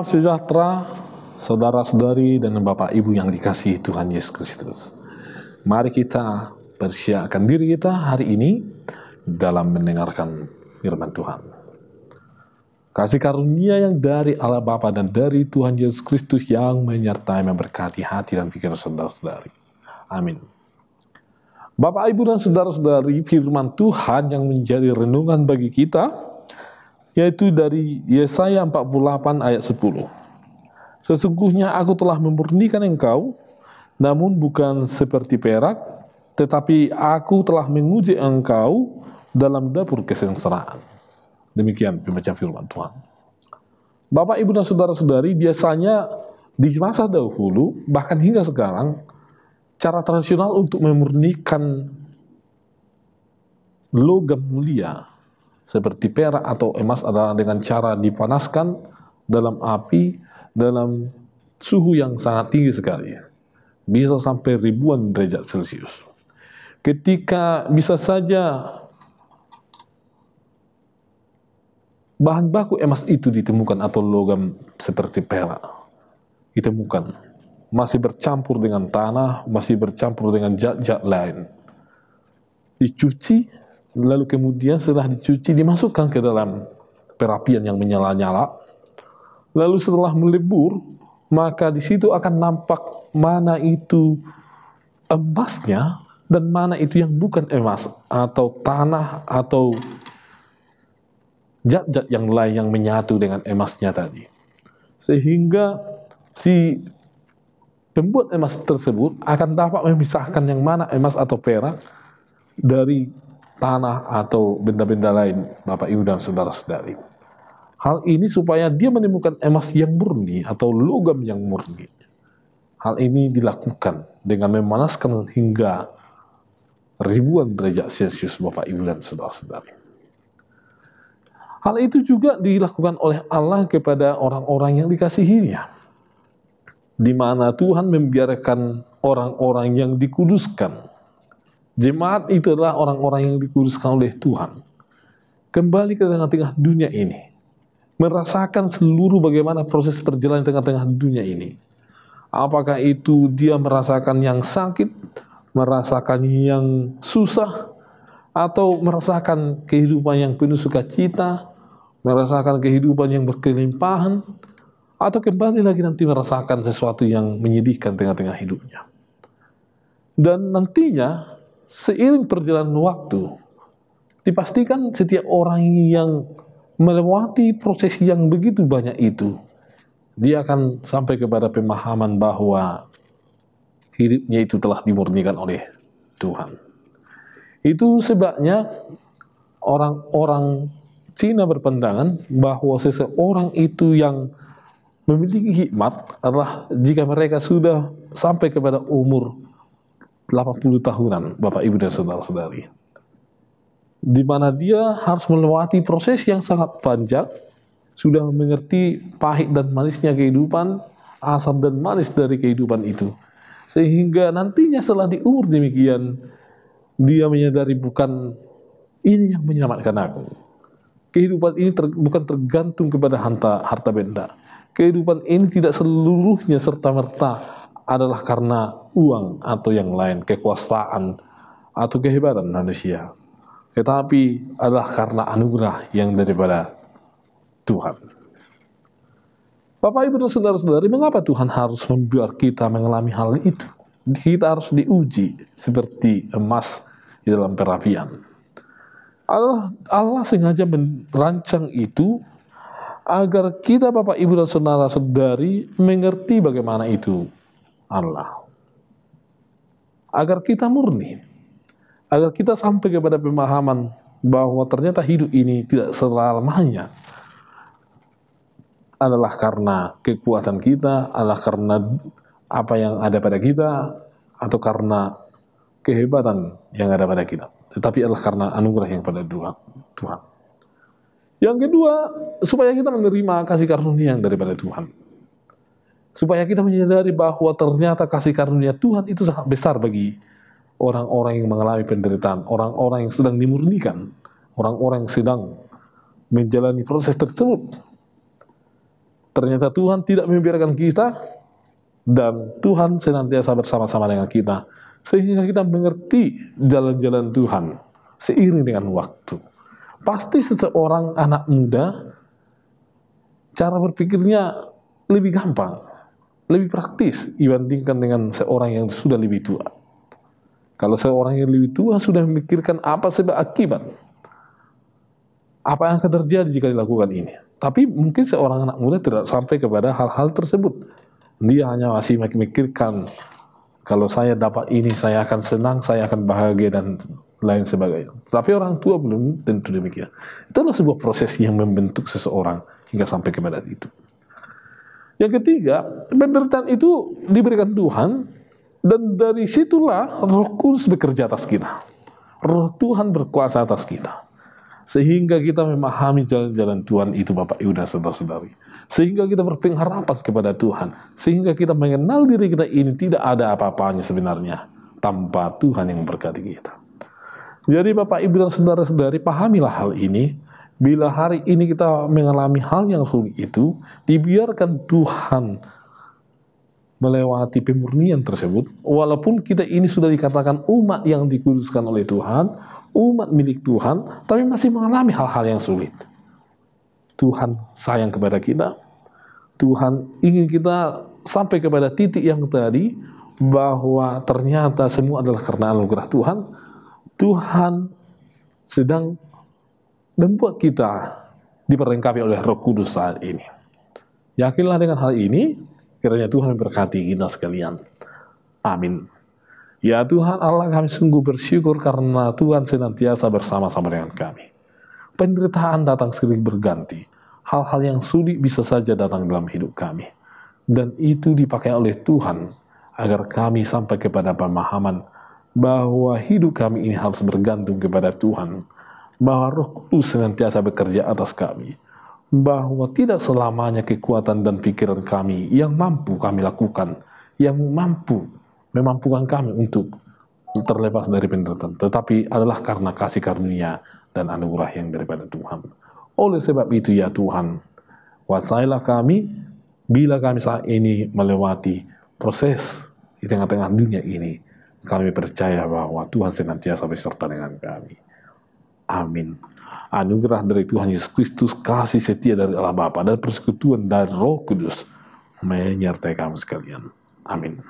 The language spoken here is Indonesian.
Salam sejahtera, saudara-saudari dan Bapak Ibu yang dikasihi Tuhan Yesus Kristus. Mari kita persiapkan diri kita hari ini dalam mendengarkan firman Tuhan. Kasih karunia yang dari Allah Bapa dan dari Tuhan Yesus Kristus yang menyertai memberkati hati dan pikiran saudara-saudari. Amin. Bapak, Ibu, dan saudara-saudari, firman Tuhan yang menjadi renungan bagi kita yaitu dari Yesaya 48 ayat 10. Sesungguhnya aku telah memurnikan engkau, namun bukan seperti perak, tetapi aku telah menguji engkau dalam dapur kesengsaraan. Demikian pembacaan firman Tuhan. Bapak, Ibu, dan saudara-saudari, biasanya di masa dahulu, bahkan hingga sekarang, cara tradisional untuk memurnikan logam mulia seperti perak atau emas adalah dengan cara dipanaskan dalam api dalam suhu yang sangat tinggi sekali. Bisa sampai ribuan derajat Celcius. Ketika bisa saja bahan baku emas itu ditemukan atau logam seperti perak ditemukan, masih bercampur dengan tanah, masih bercampur dengan zat-zat lain. Dicuci, lalu kemudian setelah dicuci dimasukkan ke dalam perapian yang menyala-nyala. Lalu setelah melebur, maka di situ akan nampak mana itu emasnya dan mana itu yang bukan emas atau tanah atau zat-zat yang lain yang menyatu dengan emasnya tadi. Sehingga si pembuat emas tersebut akan dapat memisahkan yang mana emas atau perak dari tanah atau benda-benda lain, Bapak, Ibu, dan saudara-saudari. Hal ini supaya dia menemukan emas yang murni atau logam yang murni. Hal ini dilakukan dengan memanaskan hingga ribuan derajat Celcius, Bapak, Ibu, dan saudara-saudari. Hal itu juga dilakukan oleh Allah kepada orang-orang yang dikasihinya, di mana Tuhan membiarkan orang-orang yang dikuduskan. Jemaat itu adalah orang-orang yang dikuduskan oleh Tuhan, kembali ke tengah-tengah dunia ini, merasakan seluruh bagaimana proses perjalanan tengah-tengah dunia ini. Apakah itu dia merasakan yang sakit, merasakan yang susah, atau merasakan kehidupan yang penuh sukacita, merasakan kehidupan yang berkelimpahan, atau kembali lagi nanti merasakan sesuatu yang menyedihkan tengah-tengah hidupnya. Dan nantinya, seiring perjalanan waktu, dipastikan setiap orang yang melewati proses yang begitu banyak itu, dia akan sampai kepada pemahaman bahwa hidupnya itu telah dimurnikan oleh Tuhan. Itu sebabnya orang-orang Cina berpandangan bahwa seseorang itu yang memiliki hikmat adalah jika mereka sudah sampai kepada umur 80 tahunan, Bapak, Ibu, dan saudara-saudari, di mana dia harus melewati proses yang sangat panjang, sudah mengerti pahit dan manisnya kehidupan, asam dan manis dari kehidupan itu, sehingga nantinya setelah di umur demikian, dia menyadari bukan ini yang menyelamatkan aku. Kehidupan ini bukan tergantung kepada harta benda. Kehidupan ini tidak seluruhnya serta-merta adalah karena uang atau yang lain, kekuasaan atau kehebatan manusia, tetapi adalah karena anugerah yang daripada Tuhan. Bapak, Ibu, dan saudara-saudari, mengapa Tuhan harus membiarkan kita mengalami hal itu? Kita harus diuji seperti emas di dalam perapian. Allah sengaja merancang itu agar kita, Bapak, Ibu, dan saudara-saudari, mengerti bagaimana itu Allah. Agar kita murni, agar kita sampai kepada pemahaman bahwa ternyata hidup ini tidak selamanya adalah karena kekuatan kita, adalah karena apa yang ada pada kita, atau karena kehebatan yang ada pada kita, tetapi adalah karena anugerah yang pada Tuhan. Yang kedua, supaya kita menerima kasih karunia yang daripada Tuhan. Supaya kita menyadari bahwa ternyata kasih karunia Tuhan itu sangat besar bagi orang-orang yang mengalami penderitaan, orang-orang yang sedang dimurnikan, orang-orang yang sedang menjalani proses tersebut. Ternyata Tuhan tidak membiarkan kita, dan Tuhan senantiasa bersama-sama dengan kita, sehingga kita mengerti jalan-jalan Tuhan seiring dengan waktu. Pasti seseorang anak muda, cara berpikirnya lebih gampang, lebih praktis dibandingkan dengan seorang yang sudah lebih tua. Kalau seorang yang lebih tua sudah memikirkan apa sebab akibat, apa yang akan terjadi jika dilakukan ini. Tapi mungkin seorang anak muda tidak sampai kepada hal-hal tersebut. Dia hanya masih memikirkan, kalau saya dapat ini, saya akan senang, saya akan bahagia, dan lain sebagainya. Tapi orang tua belum tentu demikian. Itulah sebuah proses yang membentuk seseorang hingga sampai kepada itu. Yang ketiga, penderitaan itu diberikan Tuhan, dan dari situlah Roh Kudus bekerja atas kita. Roh Tuhan berkuasa atas kita, sehingga kita memahami jalan-jalan Tuhan itu, Bapak Ibu dan saudara-saudari. Sehingga kita berpengharapan kepada Tuhan, sehingga kita mengenal diri kita ini tidak ada apa-apanya sebenarnya tanpa Tuhan yang memberkati kita. Jadi Bapak Ibu dan saudara-saudari, pahamilah hal ini. Bila hari ini kita mengalami hal yang sulit itu, dibiarkan Tuhan melewati pemurnian tersebut, walaupun kita ini sudah dikatakan umat yang dikuduskan oleh Tuhan, umat milik Tuhan, tapi masih mengalami hal-hal yang sulit. Tuhan sayang kepada kita, Tuhan ingin kita sampai kepada titik yang tadi, bahwa ternyata semua adalah karena anugerah Tuhan. Tuhan sedang membuat kita diperlengkapi oleh Roh Kudus saat ini. Yakinlah dengan hal ini, kiranya Tuhan memberkati kita sekalian. Amin. Ya Tuhan Allah, kami sungguh bersyukur karena Tuhan senantiasa bersama-sama dengan kami. Penderitaan datang silih berganti. Hal-hal yang sulit bisa saja datang dalam hidup kami. Dan itu dipakai oleh Tuhan agar kami sampai kepada pemahaman bahwa hidup kami ini harus bergantung kepada Tuhan. Bahwa Roh Kudus senantiasa bekerja atas kami. Bahwa tidak selamanya kekuatan dan pikiran kami yang mampu kami lakukan, yang memampukan kami untuk terlepas dari penderitaan, tetapi adalah karena kasih karunia dan anugerah yang daripada Tuhan. Oleh sebab itu ya Tuhan, kuasailah kami bila kami saat ini melewati proses di tengah-tengah dunia ini. Kami percaya bahwa Tuhan senantiasa beserta dengan kami. Amin. Anugerah dari Tuhan Yesus Kristus, kasih setia dari Allah Bapa, dan persekutuan dari Roh Kudus menyertai kamu sekalian. Amin.